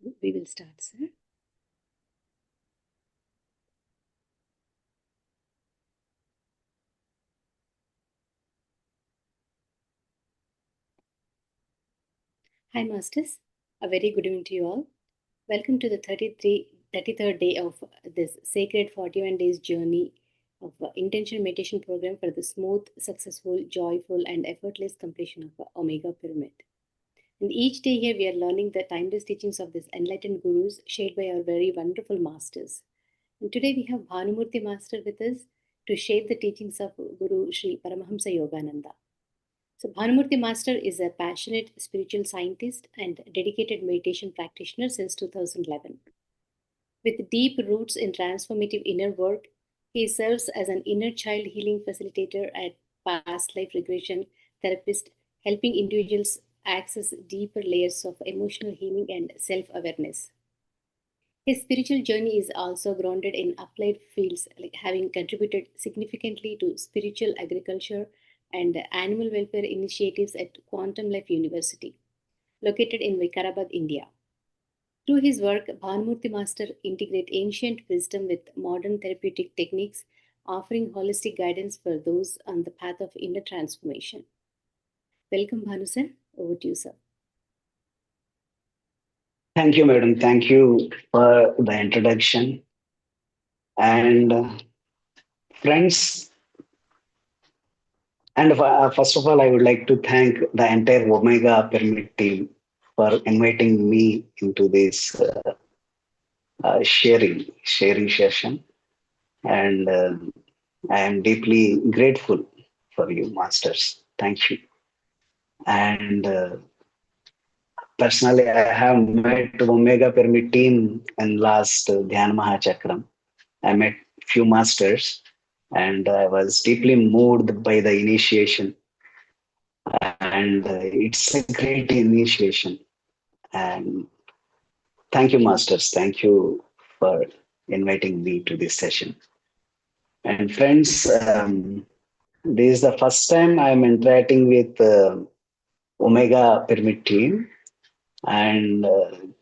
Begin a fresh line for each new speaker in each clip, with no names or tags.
We will start, sir. Hi, Masters. A very good evening to you all. Welcome to the 33rd day of this sacred 41 days journey of intention meditation program for the smooth, successful, joyful, and effortless completion of Omega Pyramid. And each day here we are learning the timeless teachings of these enlightened gurus shared by our very wonderful masters. And today we have Bhanu Murthy Master with us to share the teachings of Guru Sri Paramahamsa Yogananda. So, Bhanumurthy Master is a passionate spiritual scientist and dedicated meditation practitioner since 2011. With deep roots in transformative inner work, he serves as an inner child healing facilitator and past life regression therapist, helping individuals access deeper layers of emotional healing and self awareness. His spiritual journey is also grounded in applied fields, like having contributed significantly to spiritual agriculture and animal welfare initiatives at Quantum Life University, located in Vikarabad, India. Through his work, Bhanumurthy Master integrate ancient wisdom with modern therapeutic techniques, offering holistic guidance for those on the path of inner transformation. Welcome, Bhanu sir. Over to you, sir.
Thank you, madam. Thank you for the introduction. And friends, and first of all, I would like to thank the entire Omega Pyramid team for inviting me into this sharing session. And I am deeply grateful for you, masters. Thank you. And personally, I have met Omega Pyramid team in last Dhyan Mahachakram. I met few masters and I was deeply moved by the initiation. And it's a great initiation. And thank you, masters. Thank you for inviting me to this session. And friends, this is the first time I'm interacting with Omega Pyramid team. And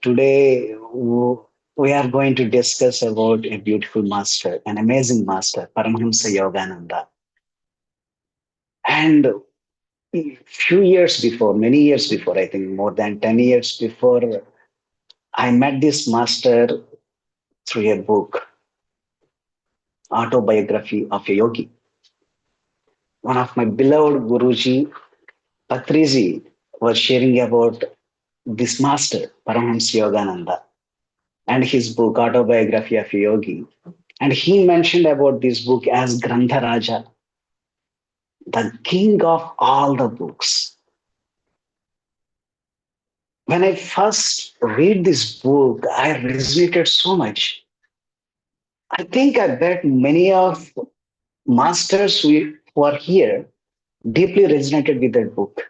today we are going to discuss about a beautiful master, an amazing master, Paramahamsa Yogananda. And few years before, many years before, I think more than 10 years before, I met this master through a book, Autobiography of a Yogi. One of my beloved Guruji, Patriji, was sharing about this master, Paramahamsa Yogananda, and his book, Autobiography of a Yogi. And he mentioned about this book as Grantha Raja, the king of all the books. When I first read this book, I resonated so much. I think I bet many of masters who are here deeply resonated with that book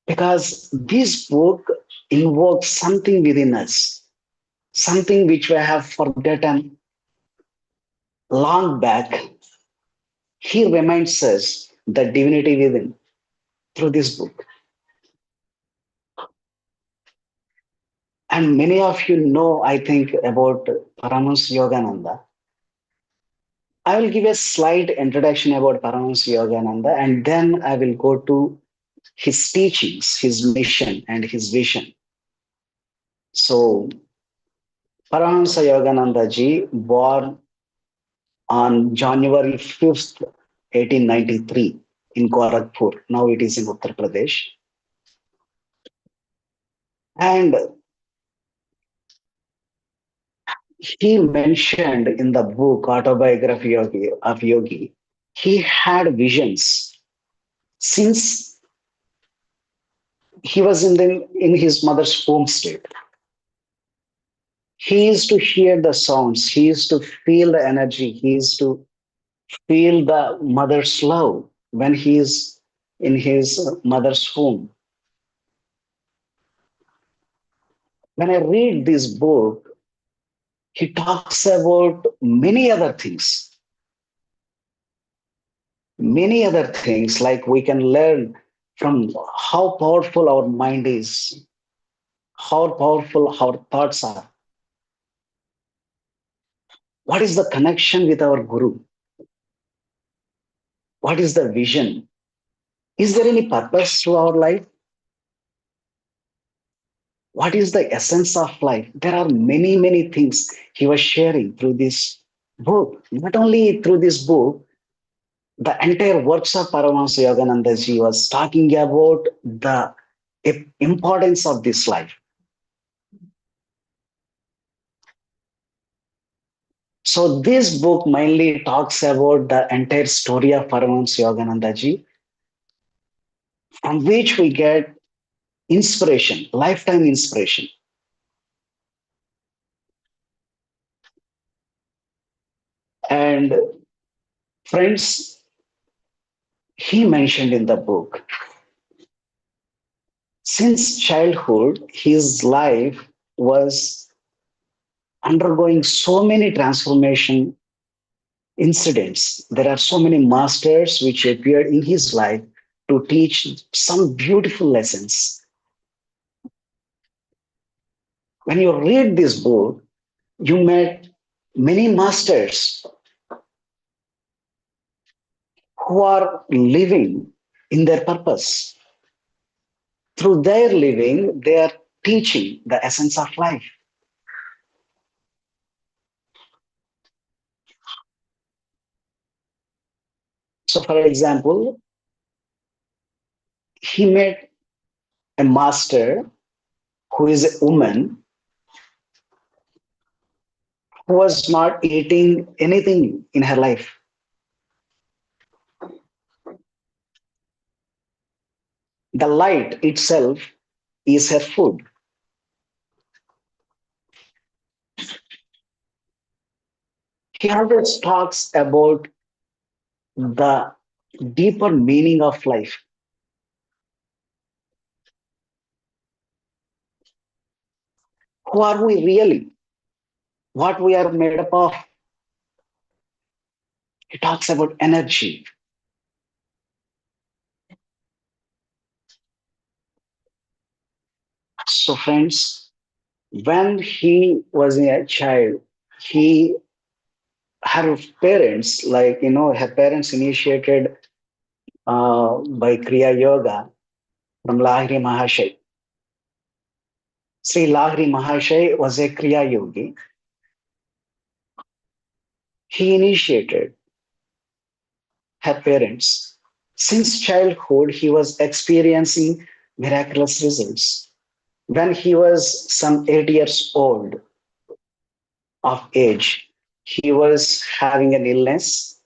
because this book invokes something within us, something which we have forgotten long back. He reminds us the divinity within through this book. And many of you know, I think, about Paramahamsa Yogananda. I will give a slight introduction about Paramahamsa Yogananda and then I will go to his teachings, his mission, and his vision. So, Paramahamsa Yogananda ji, born on January 5th, 1893, in Gorakhpur. Now it is in Uttar Pradesh. And he mentioned in the book Autobiography of Yogi, he had visions since he was in his mother's home state. He used to hear the sounds, he used to feel the energy, he used to feel the mother's love when he is in his mother's home. When I read this book, he talks about many other things like we can learn from how powerful our mind is, how powerful our thoughts are. What is the connection with our Guru? What is the vision? Is there any purpose to our life? What is the essence of life? There are many, many things he was sharing through this book. Not only through this book, the entire works of Paramahamsa Yogananda ji was talking about the importance of this life. So this book mainly talks about the entire story of Paramahamsa Yogananda ji, from which we get inspiration, lifetime inspiration. And friends, he mentioned in the book, since childhood, his life was undergoing so many transformation incidents. There are so many masters which appeared in his life to teach some beautiful lessons. When you read this book, you met many masters who are living in their purpose. Through their living, they are teaching the essence of life. So, for example, he met a master who is a woman who was not eating anything in her life. The light itself is her food. He always talks about the deeper meaning of life. Who are we really? What we are made up of? He talks about energy. So, friends, when he was a child, he her parents, her parents initiated by Kriya Yoga from Lahiri Mahashay. Sri Lahiri Mahashay was a Kriya Yogi. He initiated her parents. Since childhood, he was experiencing miraculous results. When he was some 8 years old of age, he was having an illness,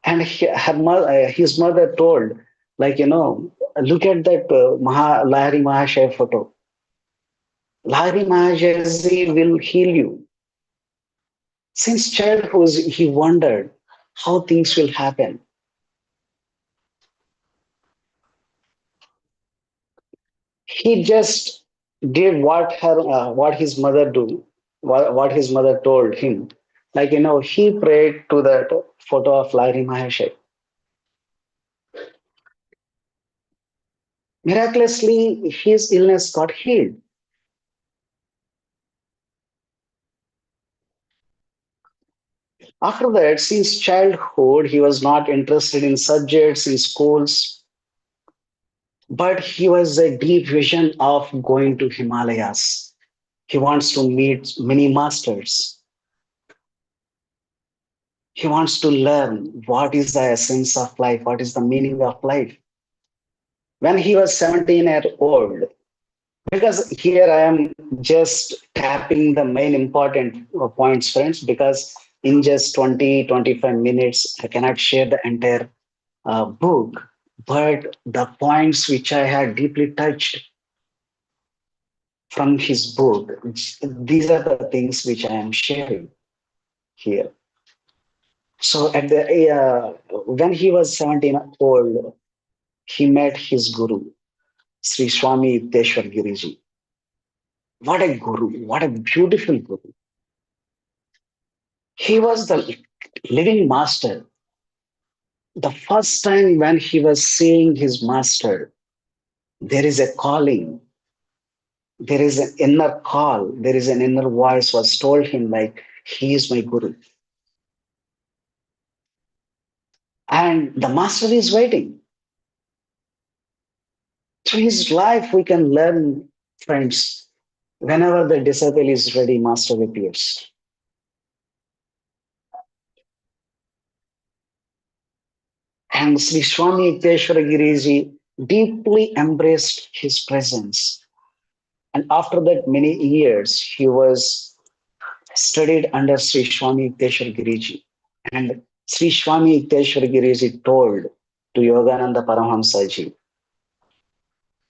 and his mother told, look at that Lahari Mahashay photo. Lahari Mahashay will heal you. Since childhood, he wondered how things will happen. He just did what his mother what his mother told him. He prayed to that photo of Lahiri Mahashay. Miraculously, his illness got healed. After that, since childhood, he was not interested in subjects in schools, but he was a deep vision of going to Himalayas. He wants to meet many masters. He wants to learn what is the essence of life, what is the meaning of life. When he was 17 years old, because here I am just tapping the main important points, friends, because in just 20-25 minutes, I cannot share the entire book, but the points which I had deeply touched from his book, these are the things which I am sharing here. So when he was 17 old, he met his guru, Sri Swami Yukteswar Giriji. What a guru, what a beautiful guru. He was the living master. The first time when he was seeing his master, there is a calling. There is an inner call, there is an inner voice was told him like, he is my guru. And the master is waiting. Through his life, we can learn, friends. Whenever the disciple is ready, master appears. And Sri Swami Yukteswara Giriji deeply embraced his presence. And after that, many years, he was studied under Sri Swami Yukteswara Giriji. And Sri Swami Yukteswara Giriji told to Yogananda Paramahamsa ji,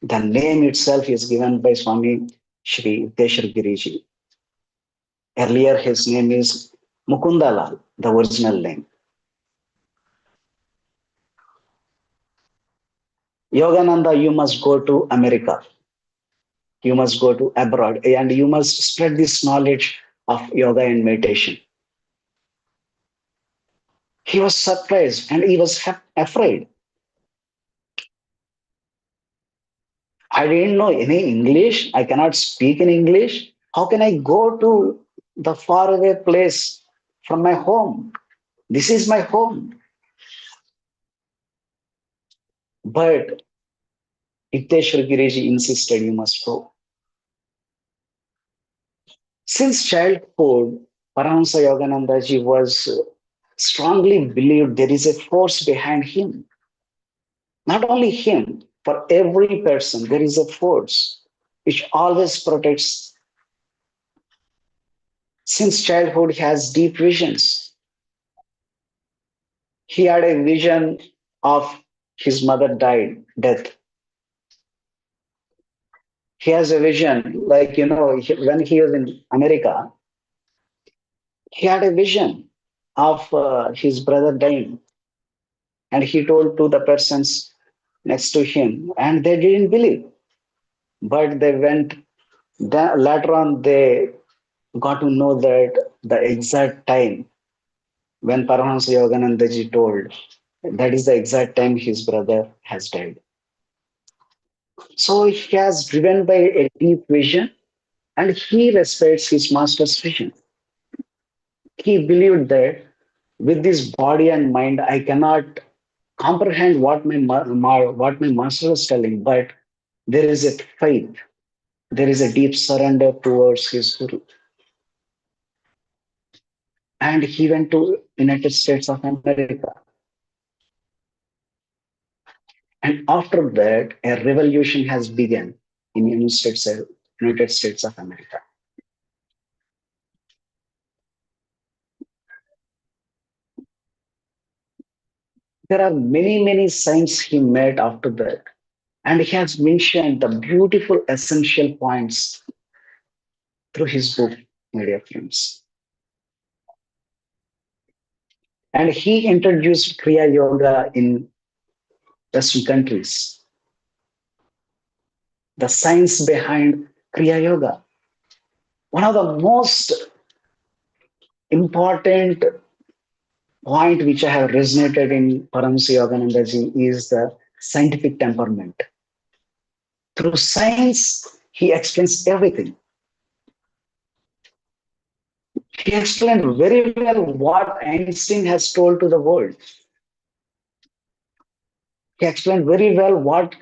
the name itself is given by Swami Sri Yukteswara Giriji. Earlier, his name is Mukundalal, the original name. Yogananda, you must go to America. You must go to abroad and you must spread this knowledge of yoga and meditation. He was surprised and he was afraid. I didn't know any English. I cannot speak in English. How can I go to the faraway place from my home? This is my home. But Yukteswar Giriji insisted you must go. Since childhood, Paramahamsa Yoganandaji was strongly believed there is a force behind him. Not only him, for every person, there is a force which always protects. Since childhood, he has deep visions. He had a vision of his mother death. He has a vision, like, when he was in America, he had a vision of his brother dying. And he told to the persons next to him, and they didn't believe. But they went, later on, they got to know that the exact time when Paramahamsa Yoganandaji told, that is the exact time his brother has died. So he has driven by a deep vision and he respects his master's vision. He believed that with this body and mind, I cannot comprehend what my master is telling, but there is a faith, there is a deep surrender towards his guru. And he went to United States of America. And after that, a revolution has begun in United States of America. There are many, many signs he made after that. And he has mentioned the beautiful essential points through his book, Media Films. And he introduced Kriya Yoga in Western countries. The science behind Kriya Yoga. One of the most important point which I have resonated in Paramahamsa Yoganandaji is the scientific temperament. Through science, he explains everything. He explained very well what Einstein has told to the world. He explained very well what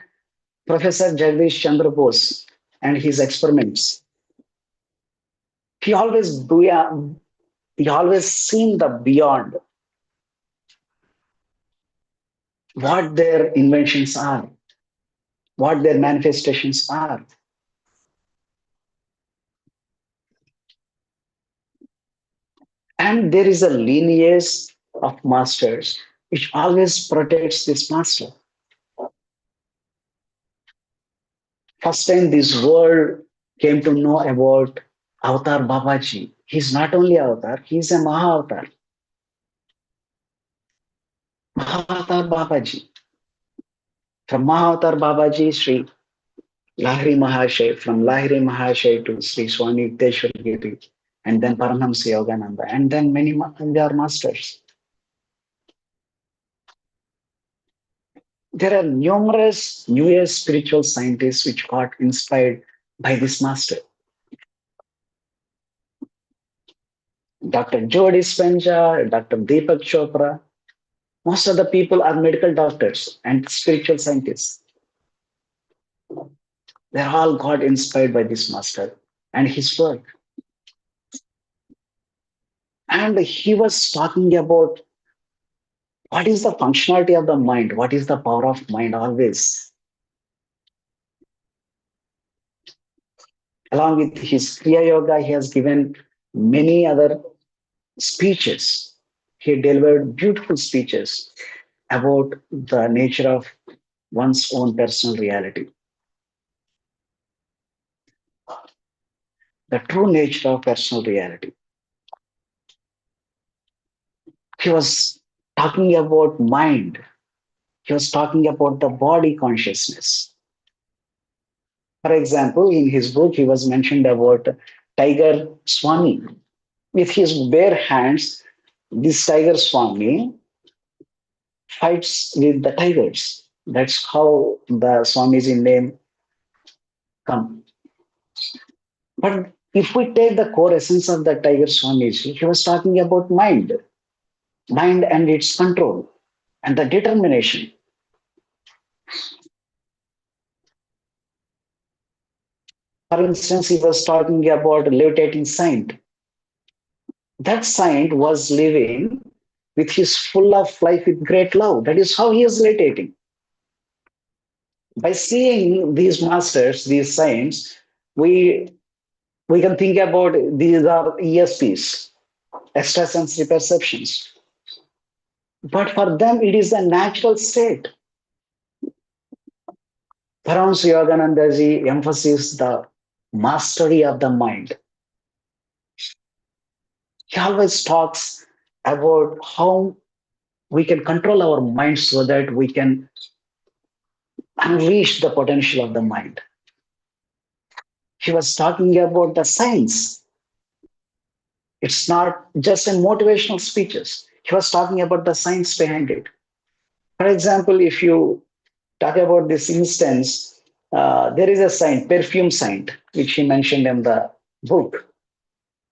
Professor Jagdish Chandra Bose and his experiments. He always he always seen the beyond what their inventions are, what their manifestations are. And there is a lineage of masters which always protects this master. First time this world came to know about Avatar Babaji. He's not only Avatar, he's a Maha Avatar Babaji. From Maha Avatar Babaji, Sri Lahiri Mahashay, from Lahiri Mahashay to Sri Swami Yukteswar Giri, and then Paramahamsa Yogananda, and then many other masters. There are numerous New Age spiritual scientists which got inspired by this master. Dr. Joe Dispenza, Dr. Deepak Chopra, most of the people are medical doctors and spiritual scientists. They all got inspired by this master and his work. And he was talking about what is the functionality of the mind, what is the power of mind always. Along with his Kriya Yoga, he has given many other speeches. He delivered beautiful speeches about the nature of one's own personal reality, the true nature of personal reality. He was talking about mind. He was talking about the body consciousness. For example, in his book, he was mentioned about Tiger Swami. With his bare hands, this Tiger Swami fights with the tigers. That's how the Swamiji name come. But if we take the core essence of the Tiger Swamiji, he was talking about mind and its control and the determination. For instance, he was talking about levitating saint. That saint was living with his full of life with great love. That is how he is levitating. By seeing these masters, these saints, we we can think about these are ESPs, extrasensory perceptions. But for them, it is a natural state. Paramahamsa Yoganandaji emphasizes the mastery of the mind. He always talks about how we can control our mind so that we can unleash the potential of the mind. He was talking about the science. It's not just in motivational speeches. He was talking about the science behind it. For example, if you talk about this instance, there is a saint, perfume saint, which he mentioned in the book.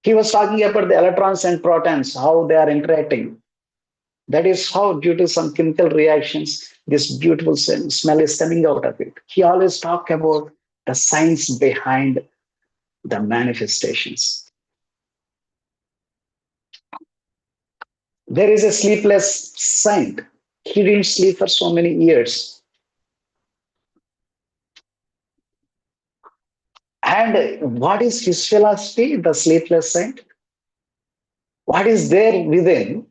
He was talking about the electrons and protons, how they are interacting. That is how, due to some chemical reactions, this beautiful smell is coming out of it. He always talked about the science behind the manifestations. There is a sleepless saint. He didn't sleep for so many years. And what is his philosophy, the sleepless saint? What is there within?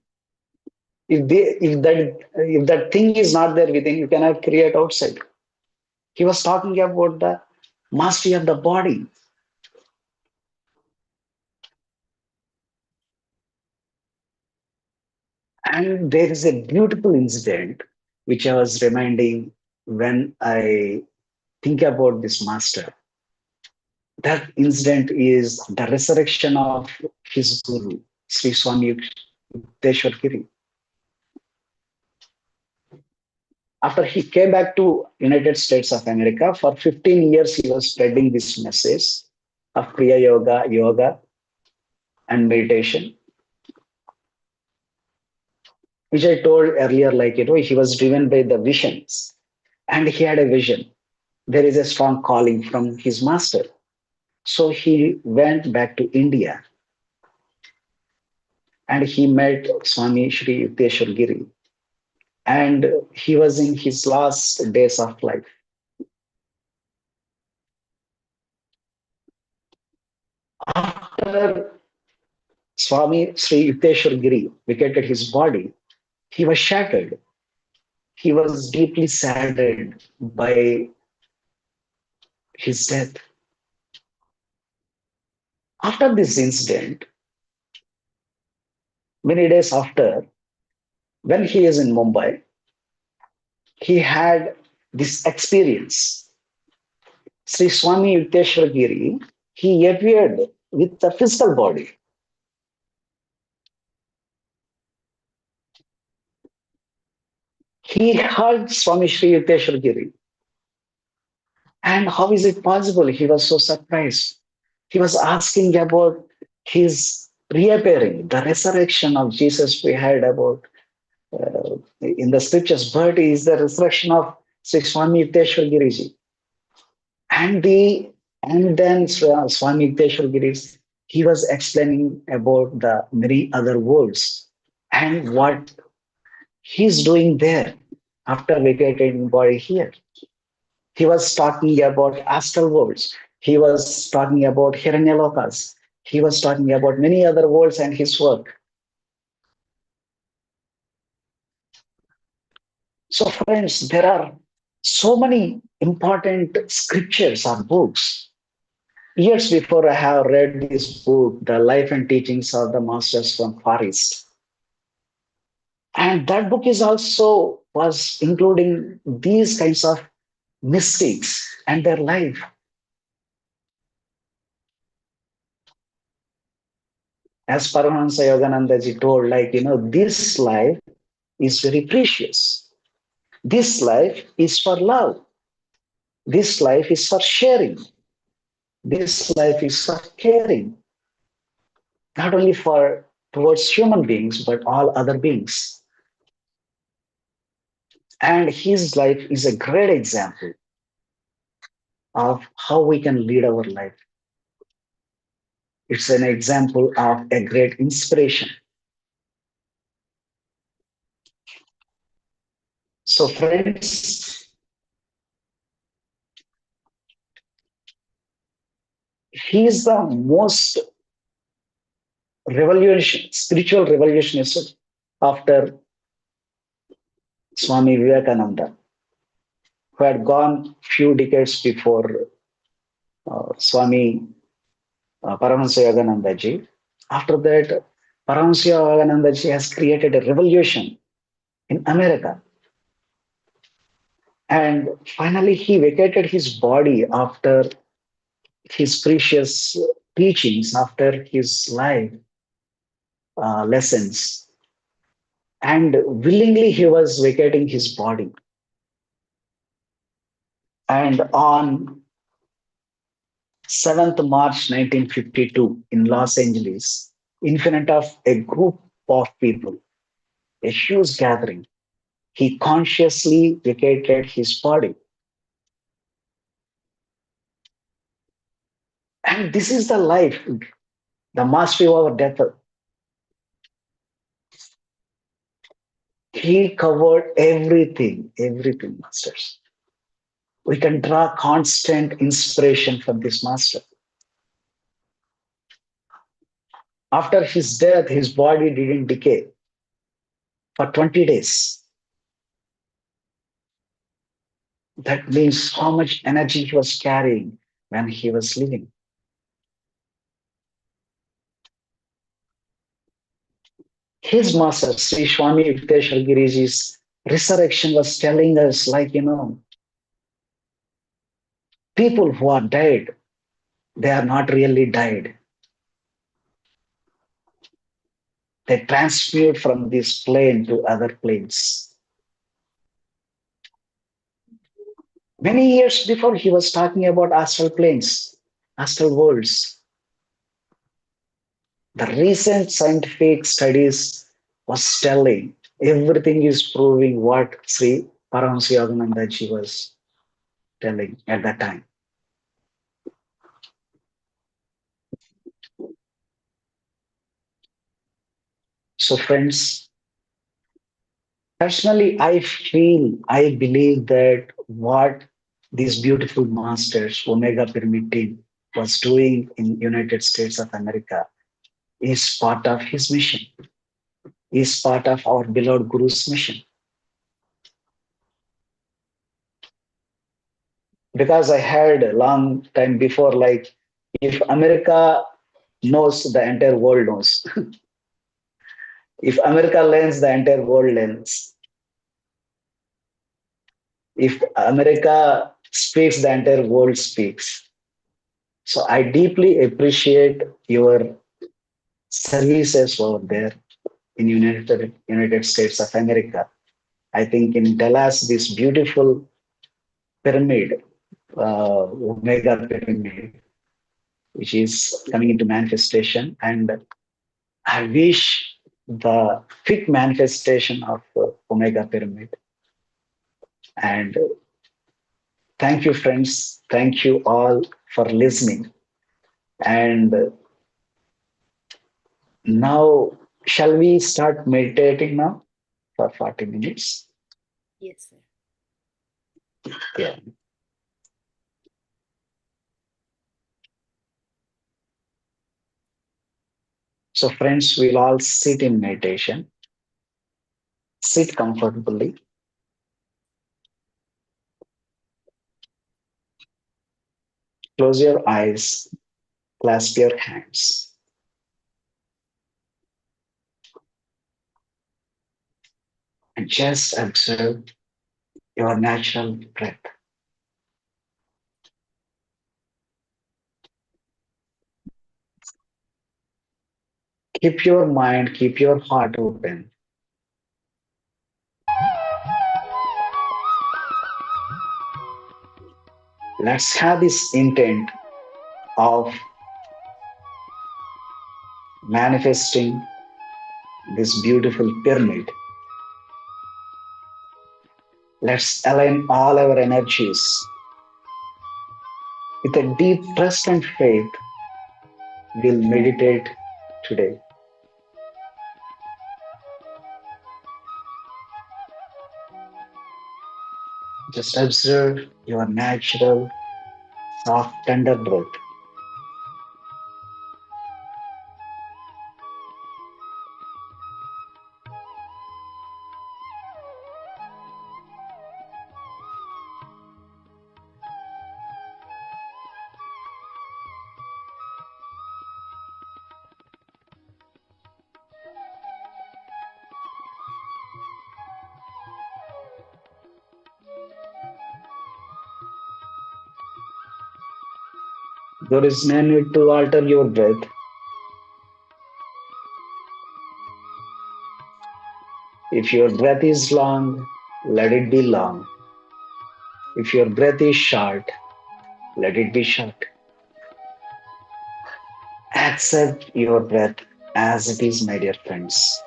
If that thing is not there within, you cannot create outside. He was talking about the mastery of the body. And there is a beautiful incident which I was reminding when I think about this master. That incident is the resurrection of his guru, Sri Swami Yukteswar Giri. After he came back to United States of America, for 15 years he was spreading this message of Kriya Yoga, and meditation, which I told earlier, like, he was driven by the visions and he had a vision. There is a strong calling from his master. So he went back to India and he met Swami Shri Yukteswar Giri. And he was in his last days of life. After Swami Sri Yukteswar Giri vacated his body, he was shattered. He was deeply saddened by his death. After this incident, many days after, when he is in Mumbai, he had this experience. Sri Swami Yukteswar Giri, he appeared with the physical body. He hugged Swami Sri Yukteswar Giri And how is it possible? He was so surprised. He was asking about his reappearing, the resurrection of Jesus we heard about in the scriptures, but is the resurrection of Sri Swami Yukteswar Giriji. And then Swami Yukteswar Giriji, he was explaining about the many other worlds and what he's doing there after vacating body here. He was talking about astral worlds. He was talking about Hiranyalokas. He was talking about many other worlds and his work. So, friends, there are so many important scriptures or books. Years before I have read this book, The Life and Teachings of the Masters from Far East. And that book is also was including these kinds of mystics and their life. As Paramahamsa Yogananda ji told, this life is very precious. This life is for love. This life is for sharing. This life is for caring, not only for towards human beings, but all other beings. And his life is a great example of how we can lead our life. It's an example of a great inspiration. So, friends, he is the most spiritual revolutionist after Swami Vivekananda, who had gone few decades before Swami Paramahamsa Yogananda ji. After that, Paramahamsa Yogananda ji has created a revolution in America. And finally, he vacated his body after his precious teachings, after his life lessons. And willingly, he was vacating his body. And on 7th March 1952 in Los Angeles, in front of a group of people, a huge gathering, he consciously vacated his body. And this is the life, the mastery over death. He covered everything, masters. We can draw constant inspiration from this master. After his death, his body didn't decay for 20 days. That means how much energy he was carrying when he was living. His master, Sri Swami Yukteswar Giriji's resurrection was telling us, people who are dead, they are not really died. They transmute from this plane to other planes. Many years before, he was talking about astral planes, astral worlds. The recent scientific studies was telling everything is proving what Sri Paramahamsa Yogananda ji was telling at that time. So, friends, personally, I believe that what these beautiful masters, Omega Pyramid team, was doing in United States of America is part of his mission, is part of our beloved Guru's mission. Because I heard a long time before, if America knows, the entire world knows. If America learns, the entire world learns. If America speaks, the entire world speaks. So I deeply appreciate your services over there in United States of America. I think in Dallas, this beautiful pyramid, Omega Pyramid, which is coming into manifestation. And I wish the quick manifestation of Omega Pyramid. And thank you, friends. Thank you all for listening. And now, shall we start meditating now for 40 minutes?
Yes, sir.
Yeah. So, friends, we'll all sit in meditation. Sit comfortably. Close your eyes. Clasp your hands. And just observe your natural breath. Keep your mind, keep your heart open. Let's have this intent of manifesting this beautiful pyramid. Let's align all our energies with a deep trust and faith. We'll meditate today. Just observe your natural, soft, tender breath. There is no need to alter your breath. If your breath is long, let it be long. If your breath is short, let it be short. Accept your breath as it is, my dear friends.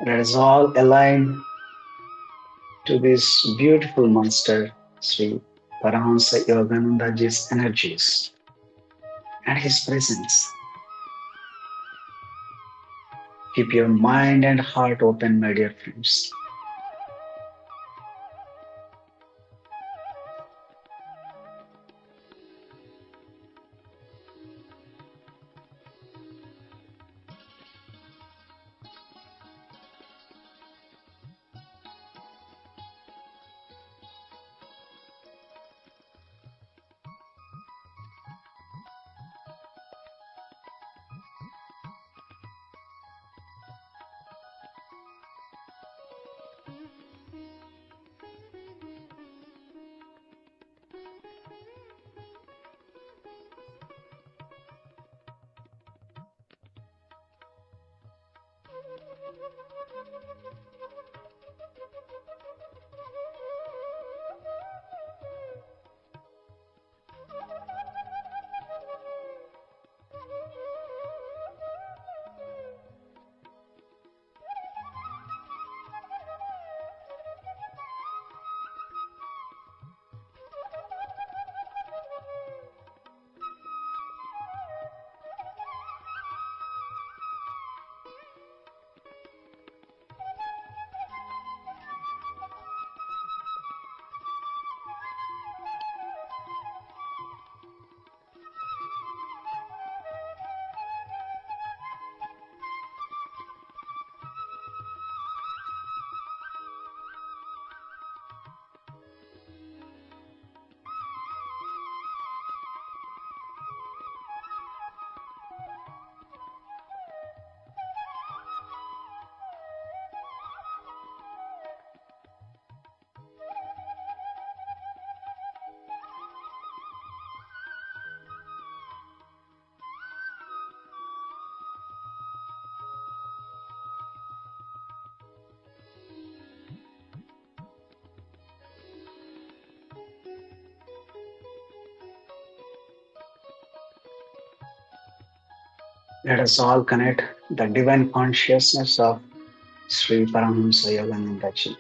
Let us all align to this beautiful master, Sri Paramahamsa Yoganandaji's energies and his presence. Keep your mind and heart open, my dear friends. Let us all connect the divine consciousness of Sri Paramahamsa Yogananda ji.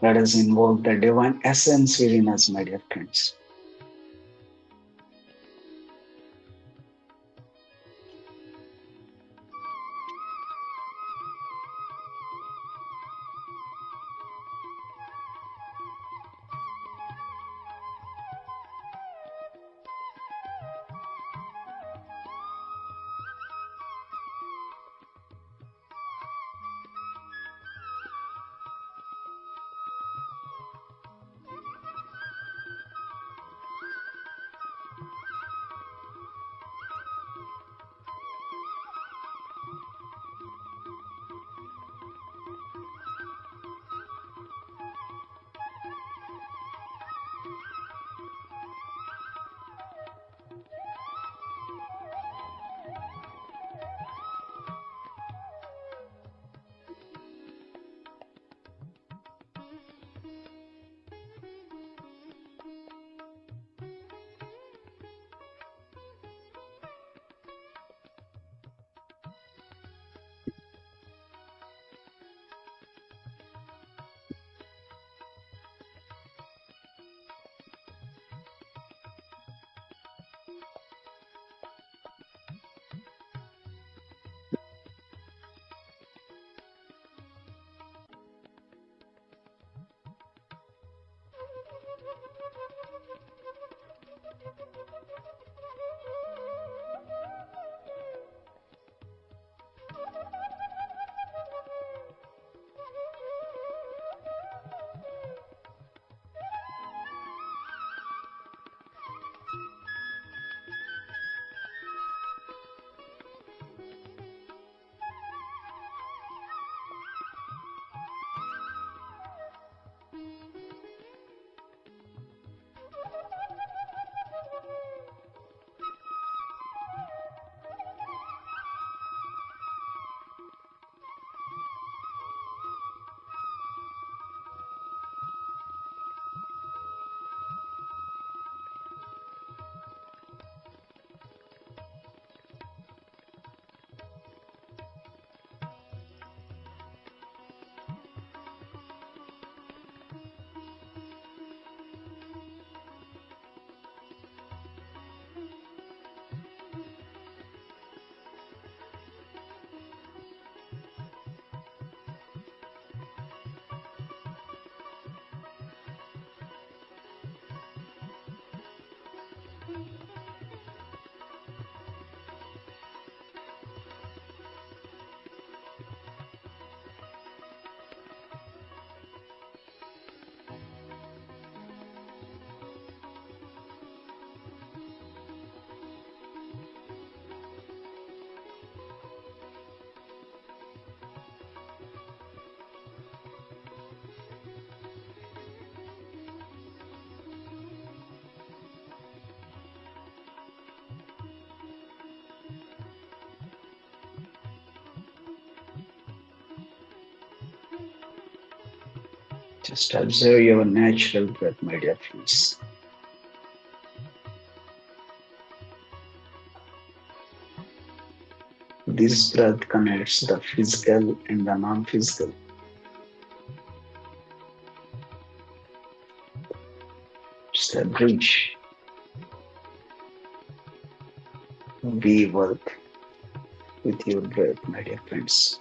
Let us invoke the divine essence within us, my dear friends. Just observe your natural breath, my dear friends. This breath connects the physical and the non-physical. It's the bridge. We work with your breath, my dear friends.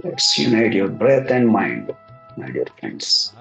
Let's unite your breath and mind, my dear friends.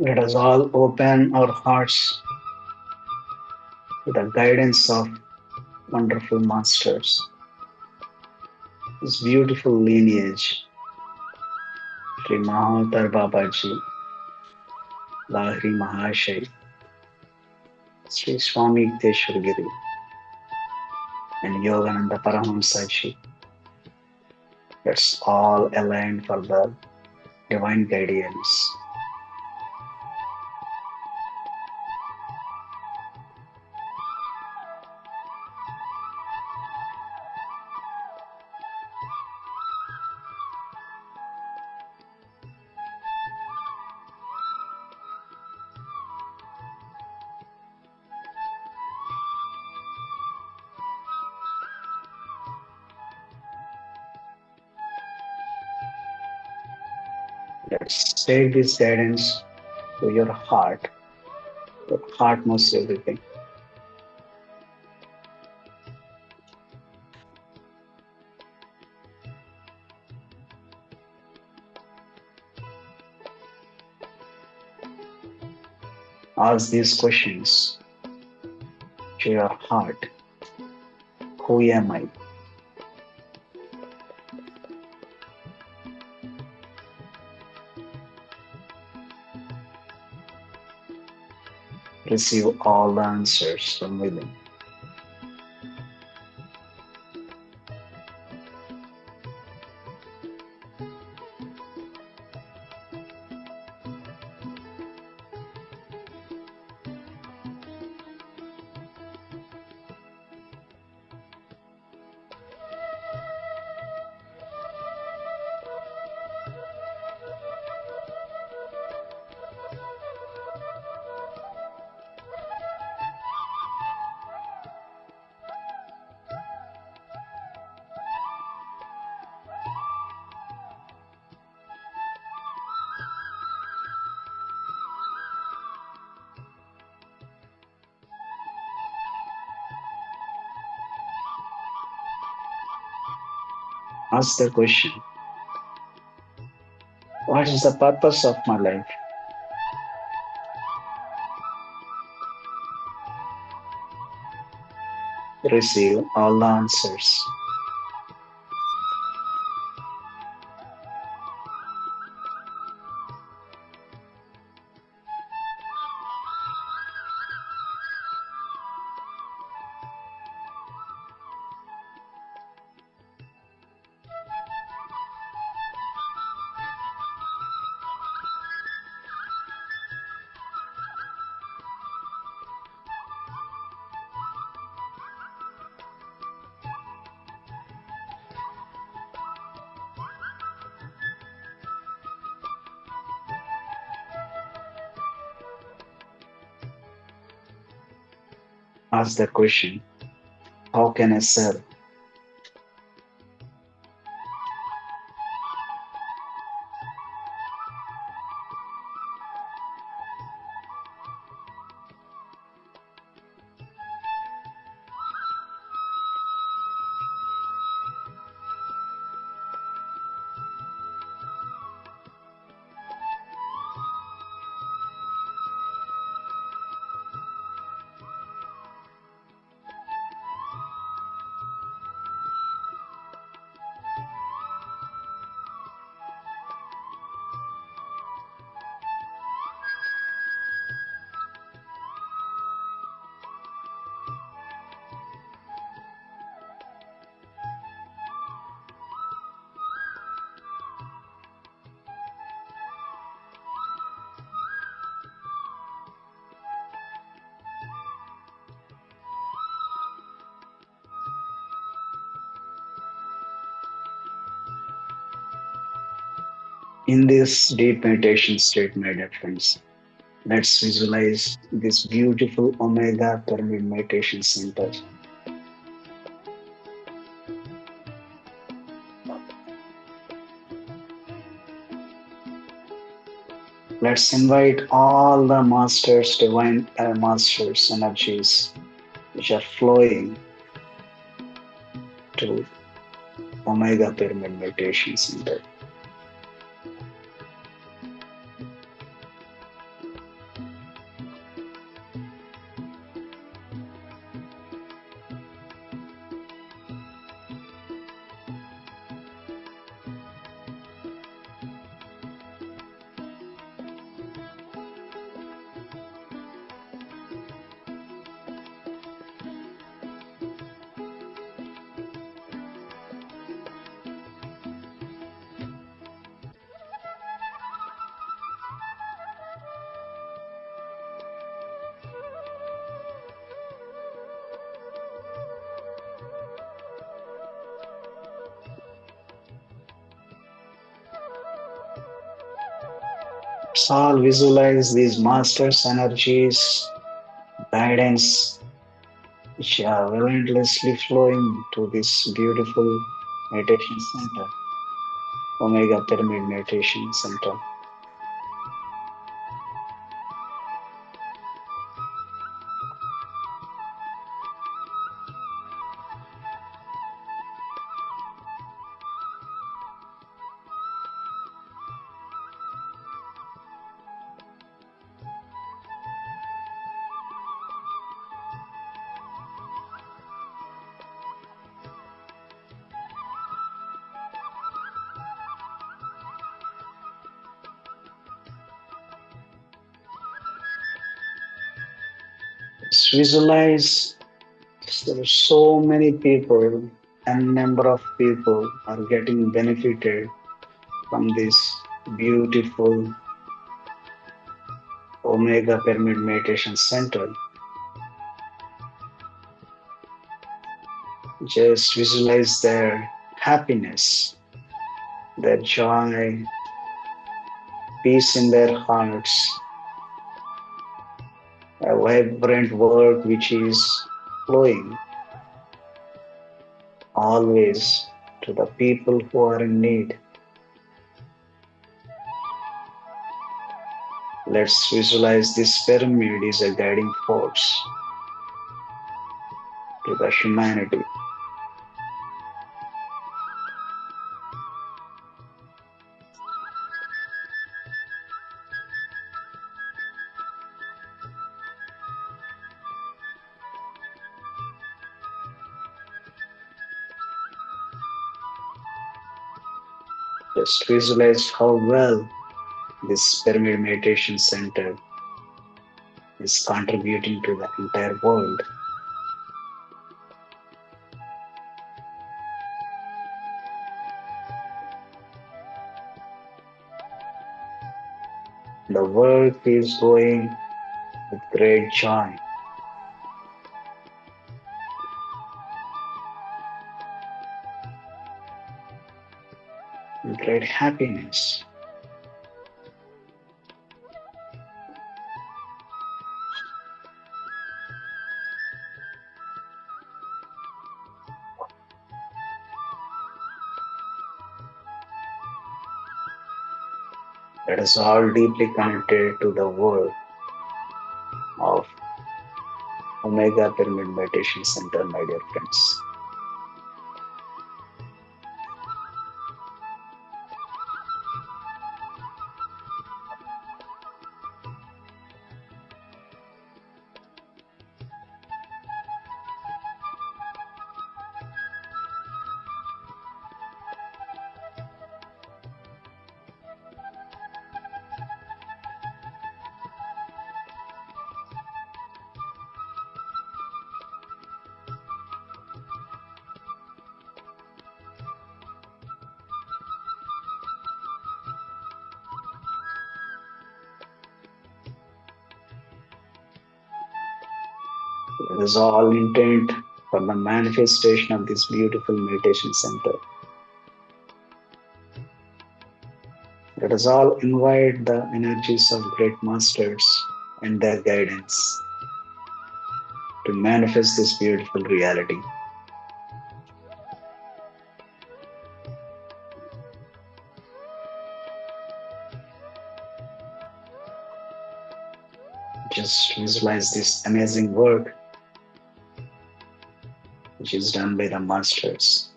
Let us all open our hearts to the guidance of wonderful masters, this beautiful lineage, Sri Mahatar Babaji, Lahiri Mahashay, Sri Swami Yukteswargiri, and Yogananda Paramahamsa Ji. Let's all align for the divine guidance. Let's take this guidance to your heart. Your heart knows everything. Ask these questions to your heart. Who am I? Receive all the answers from within. Ask the question, what is the purpose of my life? Receive all the answers. Ask the question, how can I serve? In this deep meditation state, my dear friends, let's visualize this beautiful Omega Pyramid Meditation Center. Let's invite all the masters, divine masters energies which are flowing to Omega Pyramid Meditation Center. Let's all visualize these masters' energies, guidance, which are relentlessly flowing to this beautiful meditation center, Omega Pyramid Meditation Center. Just visualize there are so many people and number of people are getting benefited from this beautiful Omega Pyramid Meditation Center. Just visualize their happiness, their joy, peace in their hearts, a vibrant work which is flowing always to the people who are in need. Let's visualize this pyramid is a guiding force to the humanity. Just visualize how well this pyramid meditation center is contributing to the entire world. The work is going with great joy, with great happiness. That is all deeply connected to the world of Omega Pyramid Meditation Center, my dear friends. It is all intent for the manifestation of this beautiful meditation center. Let us all invite the energies of great masters and their guidance to manifest this beautiful reality. Just visualize this amazing work which is done by the masters.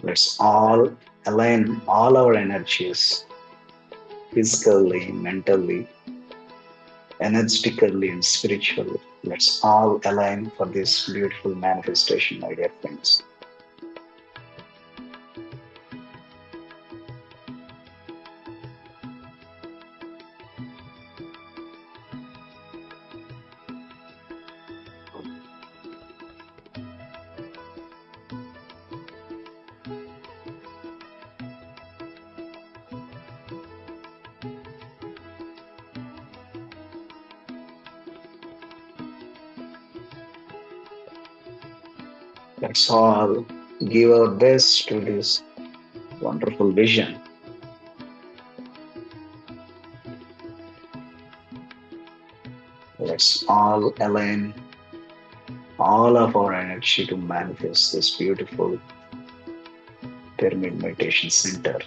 Let's all align all our energies physically, mentally, energetically, and spiritually. Let's all align for this beautiful manifestation, my dear friends. Let's all give our best to this wonderful vision. Let's all align all of our energy to manifest this beautiful Pyramid Meditation Center,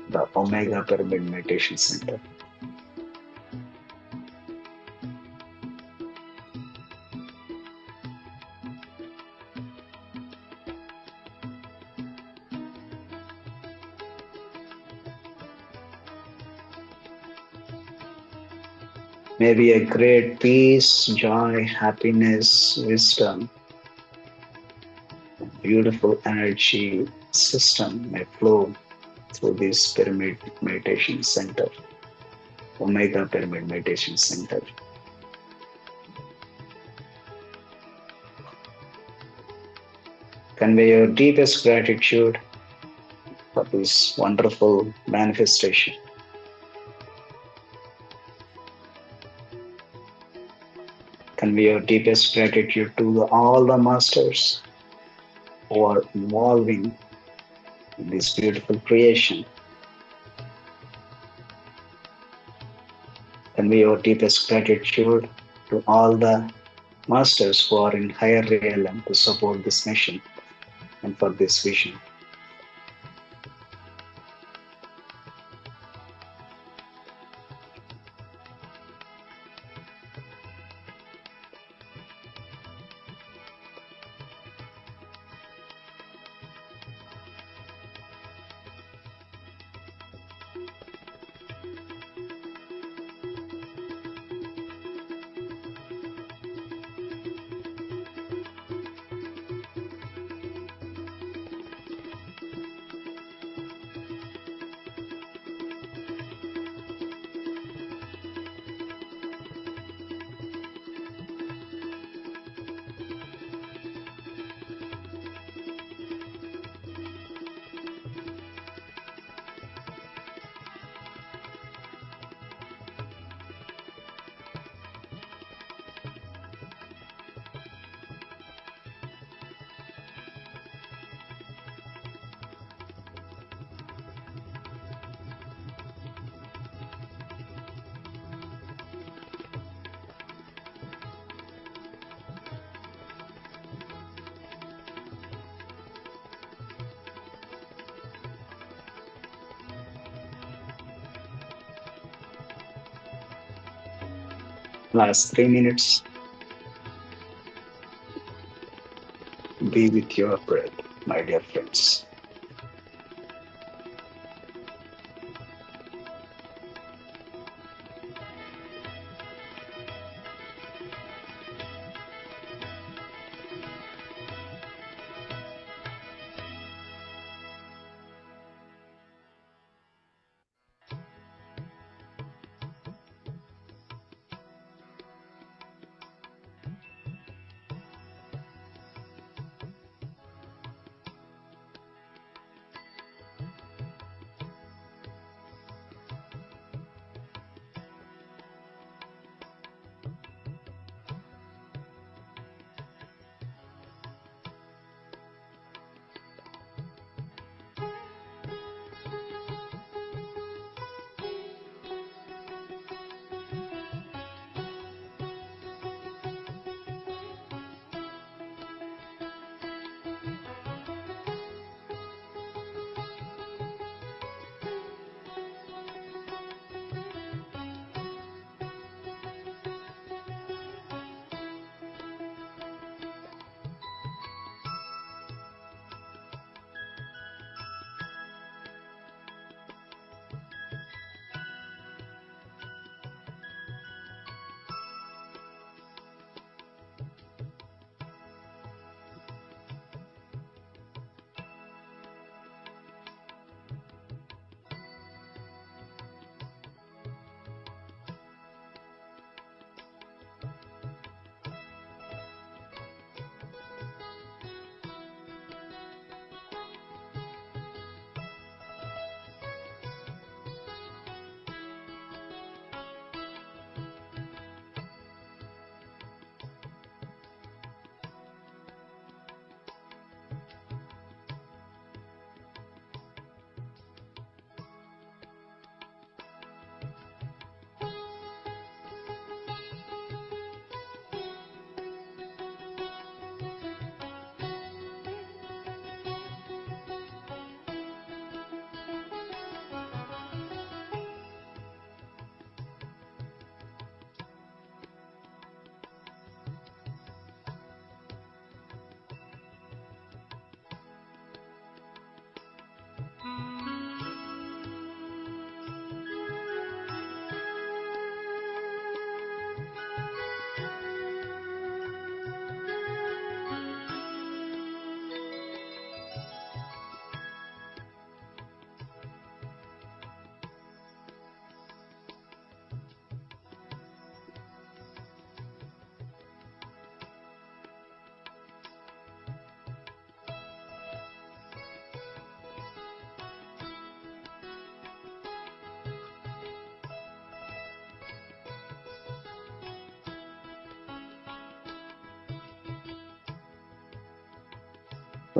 the Omega Pyramid Meditation Center. Maybe a great peace, joy, happiness, wisdom, beautiful energy system may flow through this Pyramid Meditation Center. Omega Pyramid Meditation Center. Convey your deepest gratitude for this wonderful manifestation. Convey your deepest gratitude to all the masters who are involving in this beautiful creation. Convey your deepest gratitude to all the masters who are in higher realm to support this mission and for this vision. Last 3 minutes, be with your breath, my dear friends.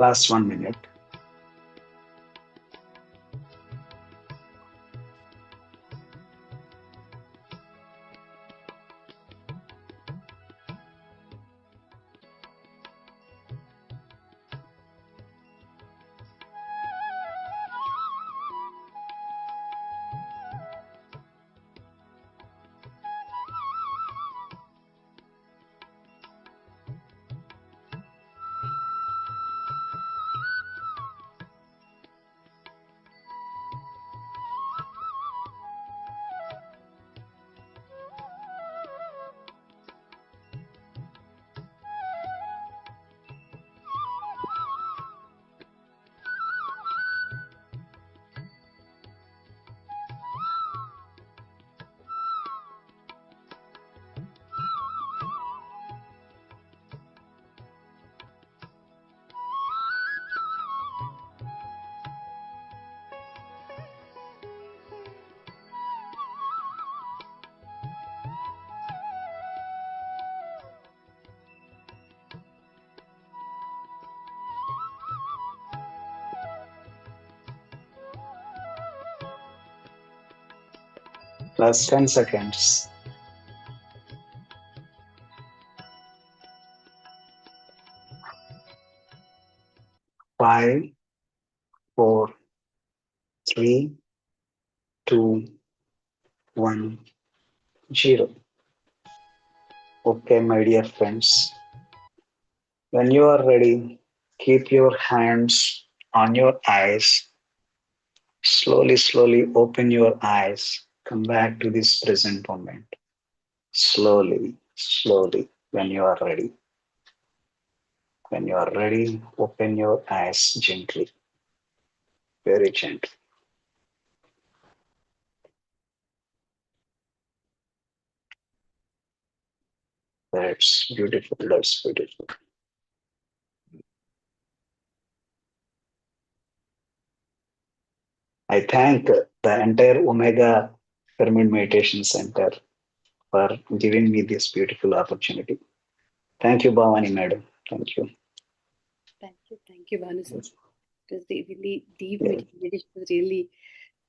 Last 1 minute. Last 10 seconds. 5, 4, 3, 2, 1, 0. Okay, my dear friends. When you are ready, keep your hands on your eyes. Slowly, slowly open your eyes. Come back to this present moment. Slowly, slowly, when you are ready. When you are ready, open your eyes gently, very gently. That's beautiful. That's beautiful. I thank the entire Omega Pyramid Meditation Center for giving me this beautiful opportunity. Thank you, Bhavani madam. Thank you.
Thank you, Bhanu sir. It was really deep
Yes,
meditation. It was really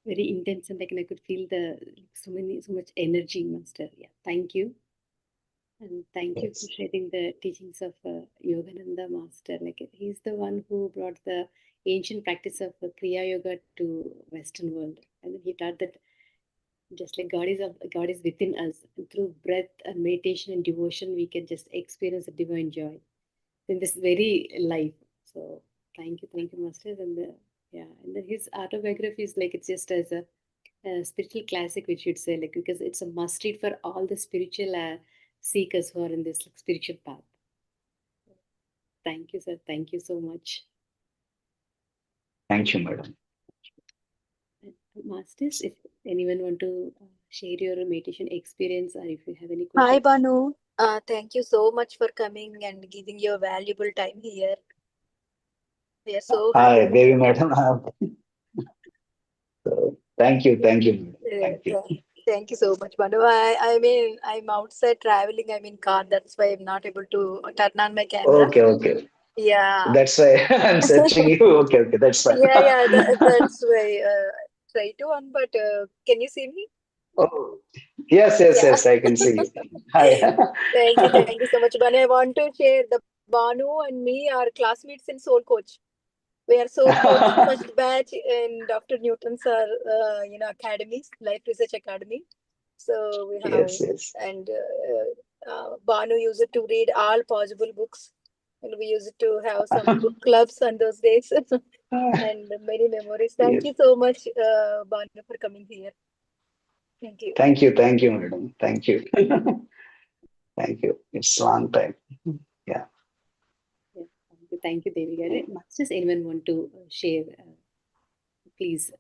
very intense, and I could feel the so much energy, Master. Yeah, thank you, and thank you for
yes.
sharing the teachings of Yogananda Master. Like he's the one who brought the ancient practice of Kriya Yoga to Western world, and then he taught that just like God is within us, and through breath and meditation and devotion, we can just experience a divine joy in this very life. So thank you, Master. And yeah, and then his autobiography is like it's just as a spiritual classic, we should say, like because it's a must read for all the spiritual seekers who are in this like, spiritual path. Thank you, sir. Thank you so much.
Thank you, madam.
And, Masters, if anyone want to share your meditation experience or if you have any
Hi,
questions.
Banu. Thank you so much for coming and giving your valuable time here. We are so happy
Hi,
to
Devi
have you.
madam. Thank you, madam.
Uh,
Thank you.
th- Thank you so much, Banu. I mean, I'm outside traveling. I'm in car. That's why I'm not able to turn on my camera.
Okay, okay.
Yeah.
That's why I'm searching you. Okay, okay, that's fine.
Yeah. That's why. Try to on, but can you see me?
Oh, yes, yes,
Yeah.
yes, I can see you. Hi.
Thank you so much, Banu. I want to share the Banu and me are classmates in Soul Coach. We are Soul Coach first batch in Dr. Newton's academies, Life Research Academy. So we have,
Yes, yes.
and Banu used to read all possible books, and we used to have some book clubs on those days, and many memories. Thank
Yes.
you so much, Banu, for coming here. Thank you.
Thank you, madam. Thank you. Thank you. It's long time. Yeah.
Yeah, thank you, Devi Garu. Masters, anyone want to share? Please.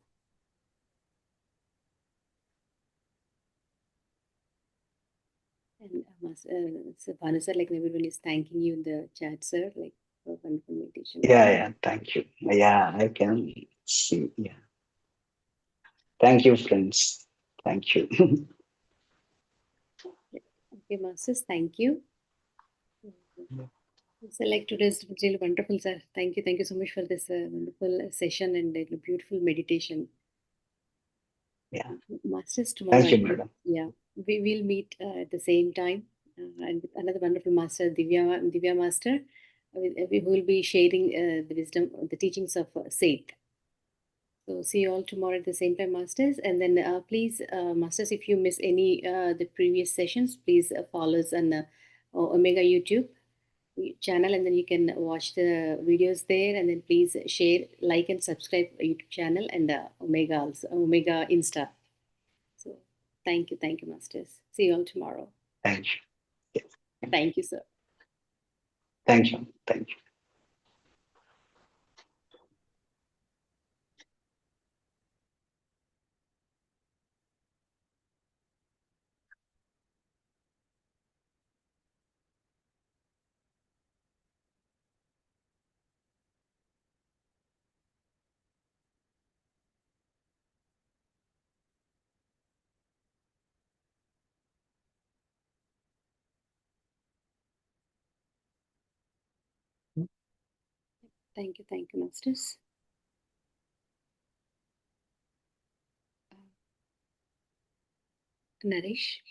And so Bhanu sir, like everyone is thanking you in the chat, sir, like for wonderful meditation.
Yeah, yeah. Thank you. Yeah, I can see. Yeah. Thank you, friends. Thank you.
Yeah. Okay, Masters, thank you. So, like today's was really wonderful, sir. Thank you. Thank you so much for this wonderful session and beautiful meditation.
Yeah.
Masters, tomorrow,
Thank you, madam.
yeah, we will meet at the same time and with another wonderful master, Divya Master. We will be sharing the wisdom, the teachings of Seth. So see you all tomorrow at the same time, masters. And then please, masters, if you miss any the previous sessions, please follow us on Omega YouTube channel, and then you can watch the videos there. And then please share, like, and subscribe YouTube channel and Omega also, Omega Insta. So thank you, masters. See you all tomorrow.
Thank you. Yes.
Thank you, sir.
Thank you. Thank you.
Thank you, masters. Naresh.